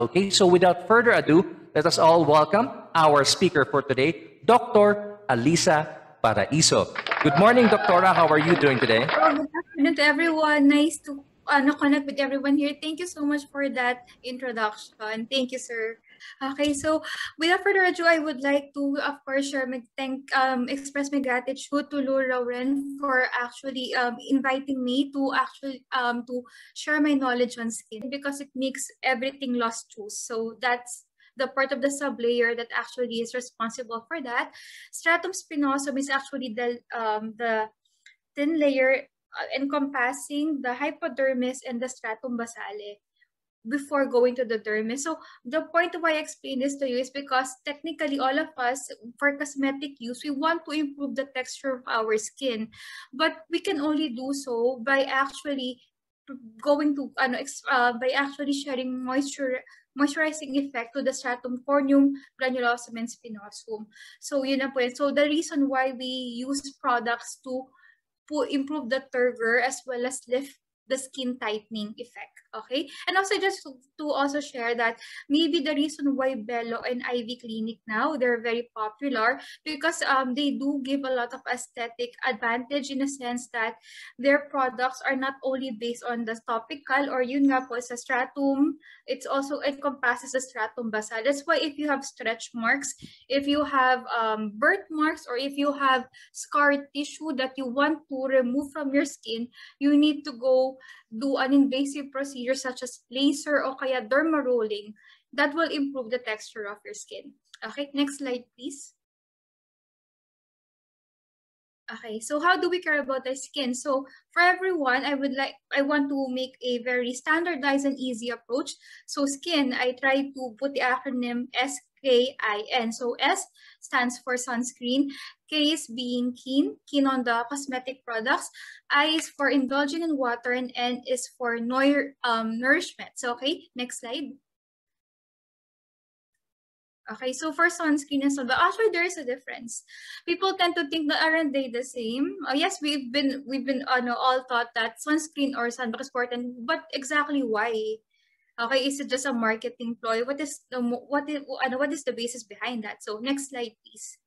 Okay, so without further ado, let us all welcome our speaker for today, Dr. Alisa Paraiso. Good morning, Doctora. How are you doing today? Good afternoon to everyone. Nice to connect with everyone here. Thank you so much for that introduction. Thank you, sir. Okay, so without further ado, I would like to, of course, express my gratitude to Lauren for actually inviting me to to share my knowledge on skin, because it makes everything lost juice. So that's the part of the sublayer that actually is responsible for that. Stratum spinosum is actually the thin layer encompassing the hypodermis and the stratum basale before going to the dermis. So the point why I explain this to you is because technically all of us, for cosmetic use, we want to improve the texture of our skin, but we can only do so by actually by actually sharing moisturizing effect to the stratum corneum, granulosum, and spinosum. So yun na po yun. So the reason why we use products to improve the turgor as well as lift the skin tightening effect. Okay, and also just to also share that maybe the reason why Bello and Ivy Clinic now, they're very popular because they do give a lot of aesthetic advantage, in a sense that their products are not only based on the topical or yun nga po sa stratum, it's also encompasses the stratum basal. That's why if you have stretch marks, if you have birthmarks, or if you have scar tissue that you want to remove from your skin, you need to go do an invasive procedure such as laser or kaya derma rolling that will improve the texture of your skin. Okay, next slide, please. Okay, so how do we care about the skin? So for everyone, I want to make a very standardized and easy approach. So skin, I try to put the acronym SKIN. So S stands for sunscreen, K is being keen on the cosmetic products, I is for indulging in water, and N is for nourishment. So okay, next slide. Okay, so for sunscreen and sunblock, actually there is a difference. People tend to think that aren't they the same? Yes, we've been all taught that sunscreen or sunblock is important, but exactly why? Okay, is it just a marketing ploy? What is the basis behind that? So next slide, please.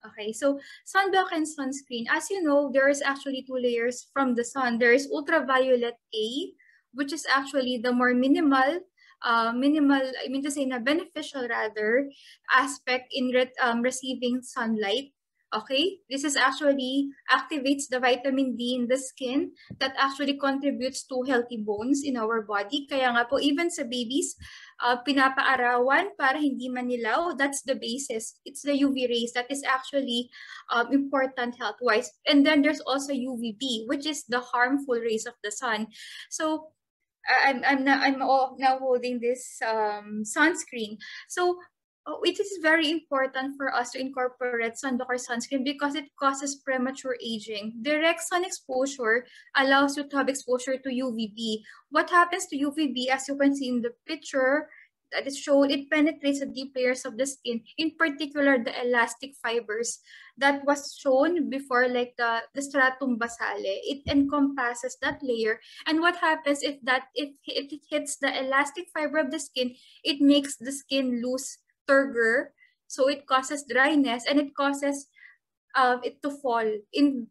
Okay, so sunblock and sunscreen. As you know, there is actually two layers from the sun. There is ultraviolet A, which is actually the more minimal, I mean to say na beneficial rather, aspect in receiving sunlight. Okay, this is actually activates the vitamin D in the skin that actually contributes to healthy bones in our body. Kaya nga po, even sa babies, pinapaarawan para hindi manilaw. That's the basis. It's the UV rays that is actually important health-wise. And then there's also UVB, which is the harmful rays of the sun. So I'm now holding this sunscreen. So it is very important for us to incorporate sunblock or sunscreen because it causes premature aging. Direct sun exposure allows you to have exposure to UVB. What happens to UVB, as you can see in the picture that is shown, it penetrates the deep layers of the skin, in particular the elastic fibers that was shown before, like the stratum basale. It encompasses that layer, and what happens if it hits the elastic fiber of the skin, it makes the skin lose turgor, so it causes dryness, and it causes it to fall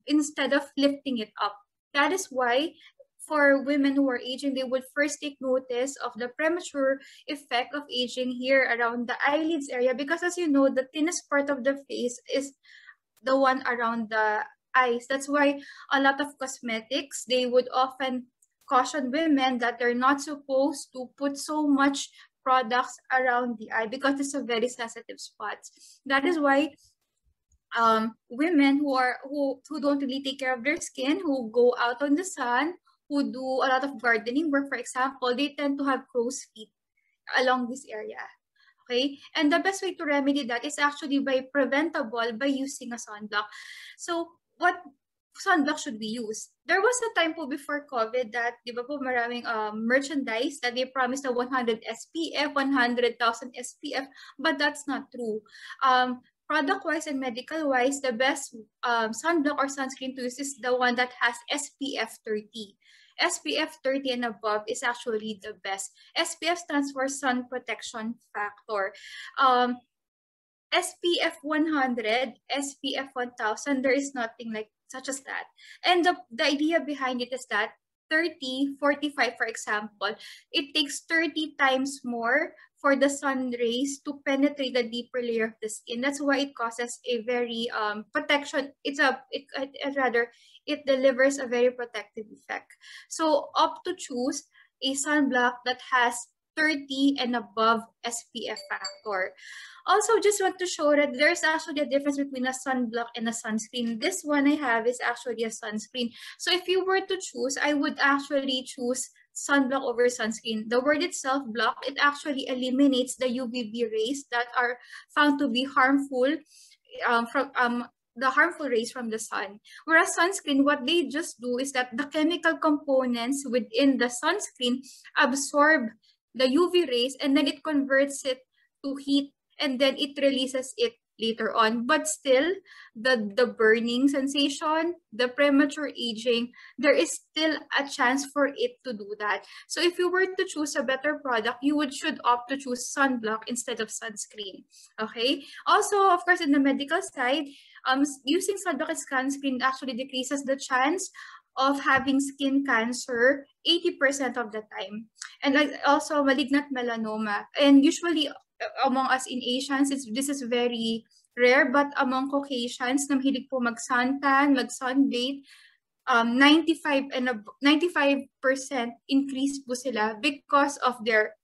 instead of lifting it up. That is why for women who are aging, they would first take notice of the premature effect of aging here around the eyelids area, because as you know, the thinnest part of the face is the one around the eyes. That's why a lot of cosmetics, they would often caution women that they're not supposed to put so much products around the eye because it's a very sensitive spot. That is why women who don't really take care of their skin, who go out on the sun, who do a lot of gardening work, for example, they tend to have crow's feet along this area. Okay, and the best way to remedy that is actually preventable by using a sunblock. So what sunblock should we use? There was a time po before COVID that, di ba po, maraming merchandise that they promised na 100 SPF, 100,000 SPF, but that's not true. Product-wise and medical-wise, the best sunblock or sunscreen to use is the one that has SPF 30. SPF 30 and above is actually the best. SPF stands for sun protection factor. SPF 100, SPF 1000, there is nothing like such as that. And the idea behind it is that 30, 45, for example, it takes 30 times more for the sun rays to penetrate the deeper layer of the skin. That's why it causes a very protection. It delivers a very protective effect. So opt to choose a sunblock that has 30 and above SPF factor. Also, just want to show that there's actually a difference between a sunblock and a sunscreen. This one I have is actually a sunscreen. So if you were to choose, I would actually choose sunblock over sunscreen. The word itself, block, it actually eliminates the UVB rays that are found to be harmful the harmful rays from the sun. Whereas sunscreen, what they just do is that the chemical components within the sunscreen absorb the UV rays and then it converts it to heat and then it releases it later on. But still, the burning sensation, the premature aging, there is still a chance for it to do that. So if you were to choose a better product, you should opt to choose sunblock instead of sunscreen. Okay. Also, of course, in the medical side, using sunblock and sunscreen actually decreases the chance of having skin cancer 80% of the time. And also malignant melanoma. And usually among us in Asians, this is very rare, but among Caucasians, na mahilig po mag-suntan, mag-sunbathe, 95% increase po sila because of their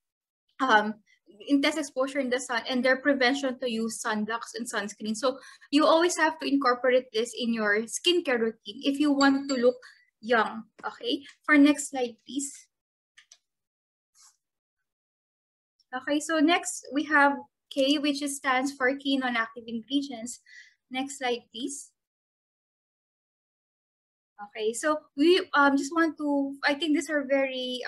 intense exposure in the sun and their prevention to use sunblocks and sunscreen. So you always have to incorporate this in your skincare routine if you want to look young. Okay, for next slide, please. Okay, so next we have K, which stands for key non-active ingredients. Next slide, please. Okay, so we just want to, I think these are very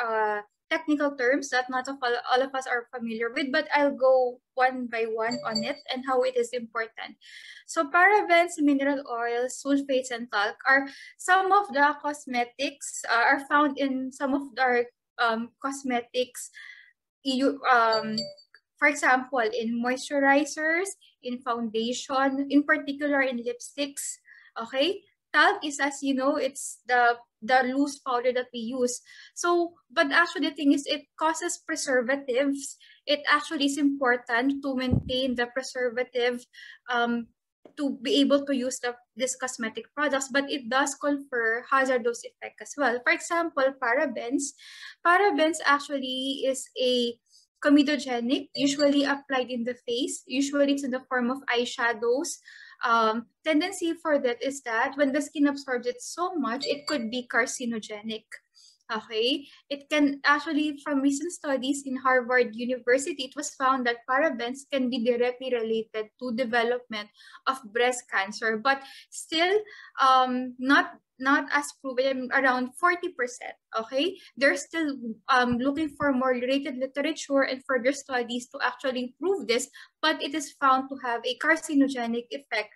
technical terms that not all of us are familiar with, but I'll go one by one on it and how it is important. So parabens, mineral oils, sulfates, and talc are some of the cosmetics are found in some of our cosmetics. For example, in moisturizers, in foundation, in particular in lipsticks. Okay, talc is, as you know, it's the loose powder that we use. So, but actually the thing is, it causes preservatives. It actually is important to maintain the preservative to be able to use these cosmetic products, but it does confer hazardous effect as well. For example, parabens. Parabens actually is a comedogenic, usually applied in the face. Usually it's in the form of eyeshadows. Tendency for that is that when the skin absorbs it so much, it could be carcinogenic. Okay, it can actually, from recent studies in Harvard University, it was found that parabens can be directly related to development of breast cancer, but still not as proven, around 40%. Okay, they're still looking for more related literature and further studies to actually prove this, but it is found to have a carcinogenic effect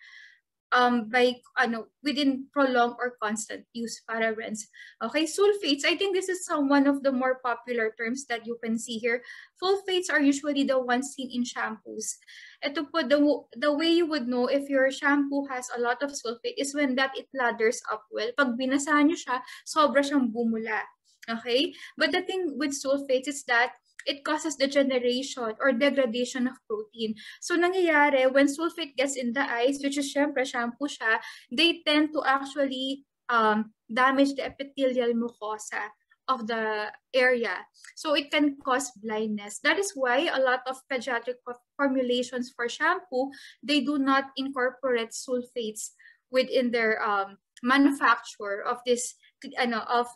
within prolonged or constant use parabens. Okay, sulfates, I think this is one of the more popular terms that you can see here. Sulfates are usually the ones seen in shampoos. Ito po, the way you would know if your shampoo has a lot of sulfate is when that it lathers up well. Pag binasahan nyo siya, sobra siyang bumula. Okay, but the thing with sulfates is that it causes degeneration or degradation of protein. So nangyayari, when sulfate gets in the eyes, which is syempre shampoo siya, they tend to actually damage the epithelial mucosa of the area. So it can cause blindness. That is why a lot of pediatric formulations for shampoo, they do not incorporate sulfates within their manufacture of this of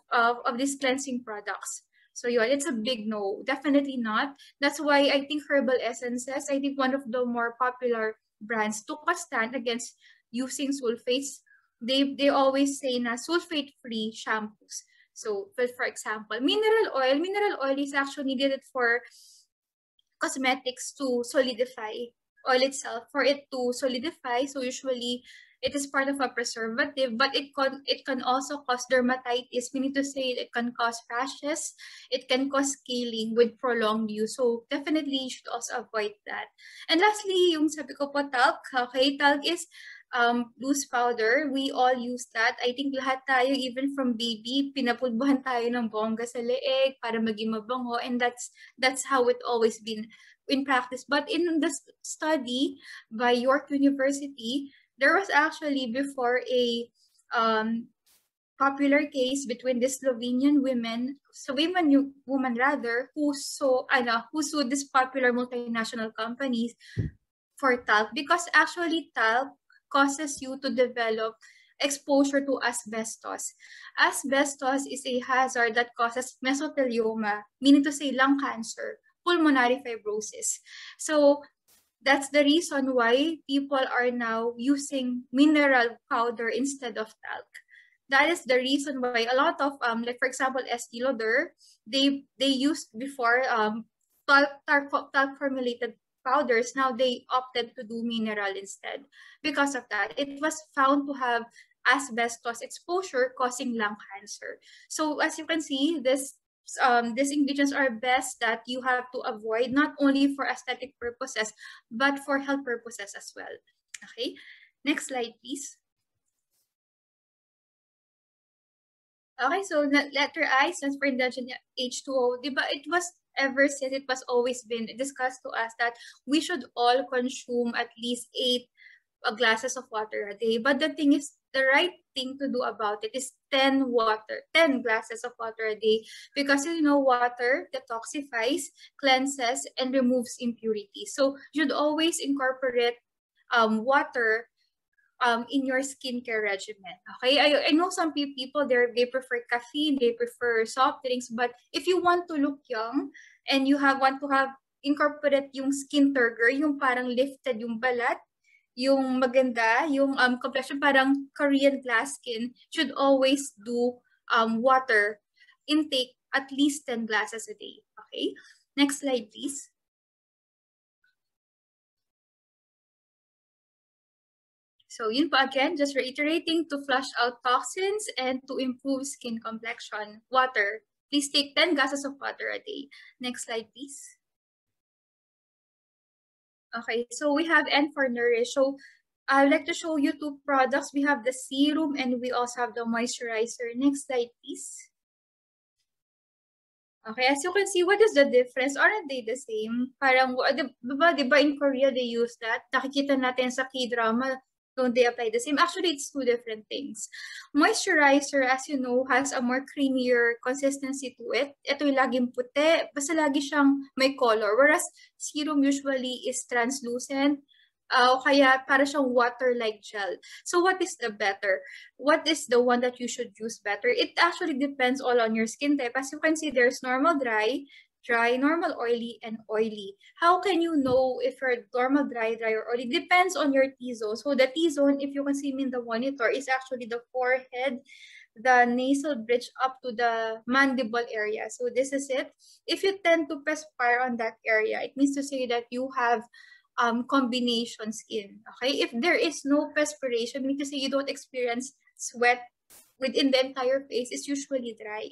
these cleansing products. So yun, it's a big no, definitely not. That's why I think Herbal Essences, I think one of the more popular brands, took a stand against using sulfates. They always say na sulfate-free shampoos. So, for example, mineral oil is actually needed for cosmetics to solidify oil itself, for it to solidify. So usually It is part of a preservative, but it can also cause dermatitis, meaning to say it can cause rashes, it can cause scaling with prolonged use. So definitely you should also avoid that. And lastly, yung sabi ko po, talc. Okay, talc is loose powder. We all use that. I think lahat tayo, even from baby, pinapulbuhan tayo ng bongga sa leeg para maging mabango, and that's how it always been in practice. But in the study by York University, there was actually before a popular case between the Slovenian woman rather, who sued this popular multinational companies for talc, because actually talc causes you to develop exposure to asbestos. Asbestos is a hazard that causes mesothelioma, meaning to say lung cancer, pulmonary fibrosis. So that's the reason why people are now using mineral powder instead of talc. That is the reason why a lot of like for example Estée Lauder, they used before talc formulated powders. Now they opted to do mineral instead. Because of that, it was found to have asbestos exposure causing lung cancer. So as you can see, these ingredients are best that you have to avoid, not only for aesthetic purposes, but for health purposes as well. Okay, next slide, please. Okay, so letter I stands for indulgent H2O. Diba, it was ever since it was always been discussed to us that we should all consume at least 8 glasses of water a day. But the thing is, the right thing to do about it is 10 glasses of water a day, because you know water detoxifies, cleanses, and removes impurities. So you should always incorporate water in your skincare regimen. Okay, I know some people they prefer caffeine, they prefer soft drinks, but if you want to look young and you want to have incorporate yung skin turgor, yung parang lifted yung balat, yung maganda, yung complexion parang Korean glass skin, should always do water intake at least 10 glasses a day. Okay, next slide please. So yun po again, just reiterating, to flush out toxins and to improve skin complexion, water. Please take 10 glasses of water a day. Next slide, please. Okay, so we have N for Nourish. So I'd like to show you 2 products. We have the serum and we also have the moisturizer. Next slide, please. Okay, as you can see, what is the difference? Aren't they the same? Parang, diba in Korea they use that? Nakikita natin sa K-drama, don't they apply the same? Actually, it's 2 different things. Moisturizer, as you know, has a more creamier consistency to it. Ito yung laging puti, basta lagi siyang may color. Whereas serum usually is translucent, kaya para siyang water-like gel. So what is the better? What is the one that you should use better? It actually depends all on your skin type. As you can see, there's normal dry, normal oily, and oily. How can you know if you're normal dry, or oily? Depends on your T-zone. So the T-zone, if you can see me in the monitor, is actually the forehead, the nasal bridge up to the mandible area. So this is it. If you tend to perspire on that area, it means to say that you have combination skin. Okay, if there is no perspiration, meaning to say you don't experience sweat within the entire face, it's usually dry.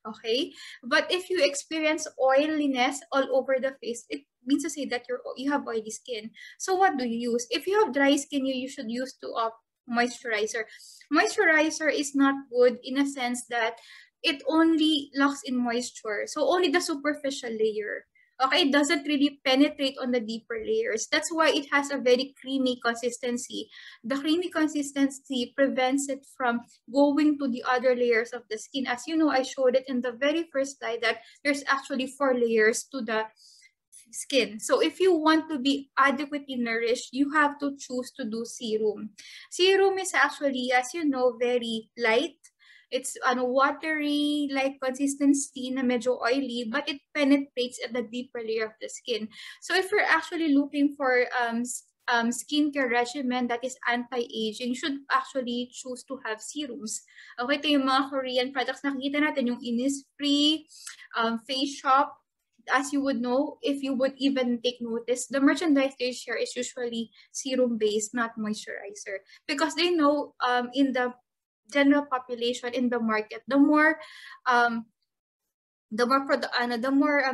Okay, but if you experience oiliness all over the face, it means to say that you have oily skin. So what do you use? If you have dry skin, you should use moisturizer. Moisturizer is not good in a sense that it only locks in moisture, so only the superficial layer. Okay, it doesn't really penetrate on the deeper layers. That's why it has a very creamy consistency. The creamy consistency prevents it from going to the other layers of the skin. As you know, I showed it in the very first slide that there's actually 4 layers to the skin. So if you want to be adequately nourished, you have to choose to do serum. Serum is actually, as you know, very light. It's watery like consistency na medyo oily, but it penetrates at the deeper layer of the skin. So if you're actually looking for skincare regimen that is anti-aging, you should actually choose to have serums. Okay, ito yung mga Korean products. Nakikita natin yung Innisfree, Face Shop. as you would know, if you would even take notice, the merchandise they share is usually serum-based, not moisturizer. Because they know in the general population, in the market, the more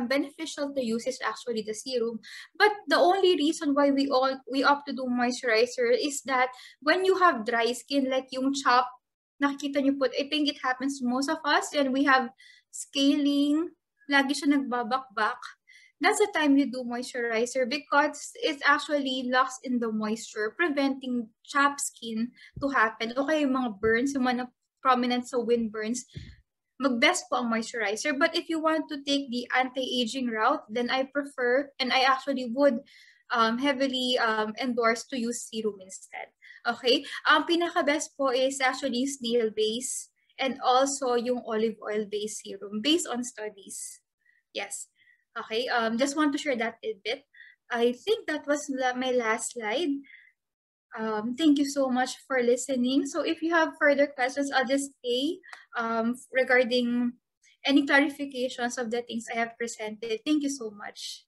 beneficial to use is actually the serum. But the only reason why we opt to do moisturizer is that when you have dry skin, like yung chop, nakikita niyo po, I think it happens to most of us, and we have scaling, lagi siya nagbabakbak. That's the time you do moisturizer because it actually locks in the moisture, preventing chapped skin to happen. O kaya yung mga burns, yung mga prominent sa windburns, mag-best po ang moisturizer. But if you want to take the anti-aging route, then I prefer, and I actually would heavily endorse to use serum instead. Okay? Ang pinaka-best po is actually snail-based and also yung olive oil-based serum based on studies. Yes. Okay, just want to share that tidbit. I think that was my last slide. Thank you so much for listening. So if you have further questions, I'll just say regarding any clarifications of the things I have presented. Thank you so much.